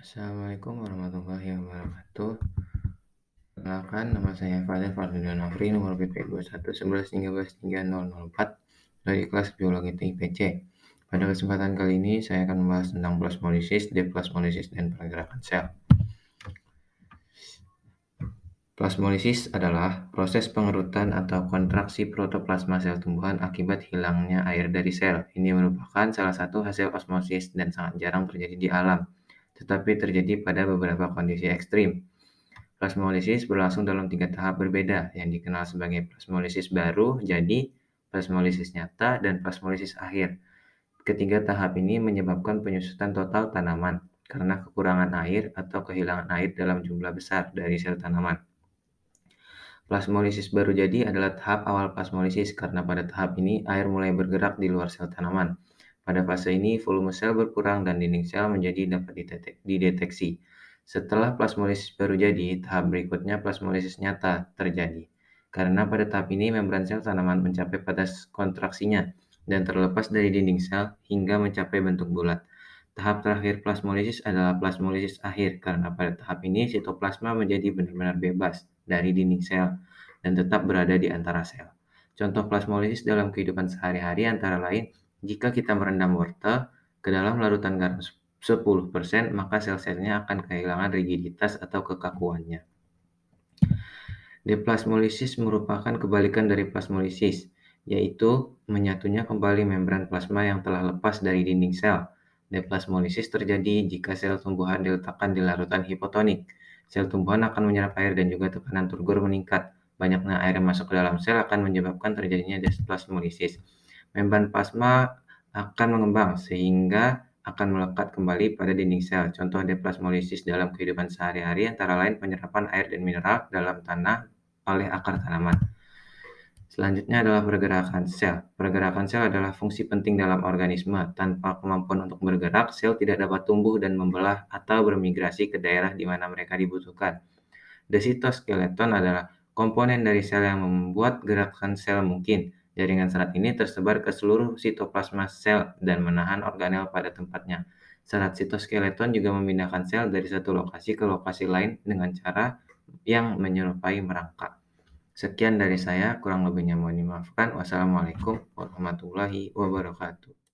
Assalamualaikum warahmatullahi wabarakatuh. Perkenalkan, nama saya Fadil Fardilian Nafri, nomor BP 2111131304 dari kelas Biologi IPC. Pada kesempatan kali ini, saya akan membahas tentang plasmolisis, deplasmolisis, dan pergerakan sel. Plasmolisis adalah proses pengerutan atau kontraksi protoplasma sel tumbuhan akibat hilangnya air dari sel. Ini merupakan salah satu hasil osmosis dan sangat jarang terjadi di alam, tetapi terjadi pada beberapa kondisi ekstrim. Plasmolisis berlangsung dalam 3 tahap berbeda yang dikenal sebagai plasmolisis baru, jadi, plasmolisis nyata, dan plasmolisis akhir. Ketiga tahap ini menyebabkan penyusutan total tanaman karena kekurangan air atau kehilangan air dalam jumlah besar dari sel tanaman. Plasmolisis baru jadi adalah tahap awal plasmolisis karena pada tahap ini air mulai bergerak di luar sel tanaman. Pada fase ini, volume sel berkurang dan dinding sel menjadi dapat dideteksi. Setelah plasmolisis baru jadi, tahap berikutnya plasmolisis nyata terjadi. Karena pada tahap ini membran sel tanaman mencapai batas kontraksinya dan terlepas dari dinding sel hingga mencapai bentuk bulat. Tahap terakhir plasmolisis adalah plasmolisis akhir karena pada tahap ini sitoplasma menjadi benar-benar bebas dari dinding sel dan tetap berada di antara sel. Contoh plasmolisis dalam kehidupan sehari-hari antara lain, jika kita merendam wortel ke dalam larutan garam 10%, maka sel-selnya akan kehilangan rigiditas atau kekakuannya. Deplasmolisis merupakan kebalikan dari plasmolisis, yaitu menyatunya kembali membran plasma yang telah lepas dari dinding sel. Deplasmolisis terjadi jika sel tumbuhan diletakkan di larutan hipotonik. Sel tumbuhan akan menyerap air dan juga tekanan turgor meningkat. Banyaknya air yang masuk ke dalam sel akan menyebabkan terjadinya deplasmolisis. Membran plasma akan mengembang sehingga akan melekat kembali pada dinding sel. Contoh deplasmolisis dalam kehidupan sehari-hari antara lain penyerapan air dan mineral dalam tanah oleh akar tanaman. Selanjutnya adalah pergerakan sel. Pergerakan sel adalah fungsi penting dalam organisme. Tanpa kemampuan untuk bergerak, sel tidak dapat tumbuh dan membelah atau bermigrasi ke daerah di mana mereka dibutuhkan. The cytoskeleton adalah komponen dari sel yang membuat gerakan sel mungkin. Jaringan serat ini tersebar ke seluruh sitoplasma sel dan menahan organel pada tempatnya. Serat sitoskeleton juga memindahkan sel dari satu lokasi ke lokasi lain dengan cara yang menyerupai merangkak. Sekian dari saya, kurang lebihnya mohon dimaafkan. Wassalamualaikum warahmatullahi wabarakatuh.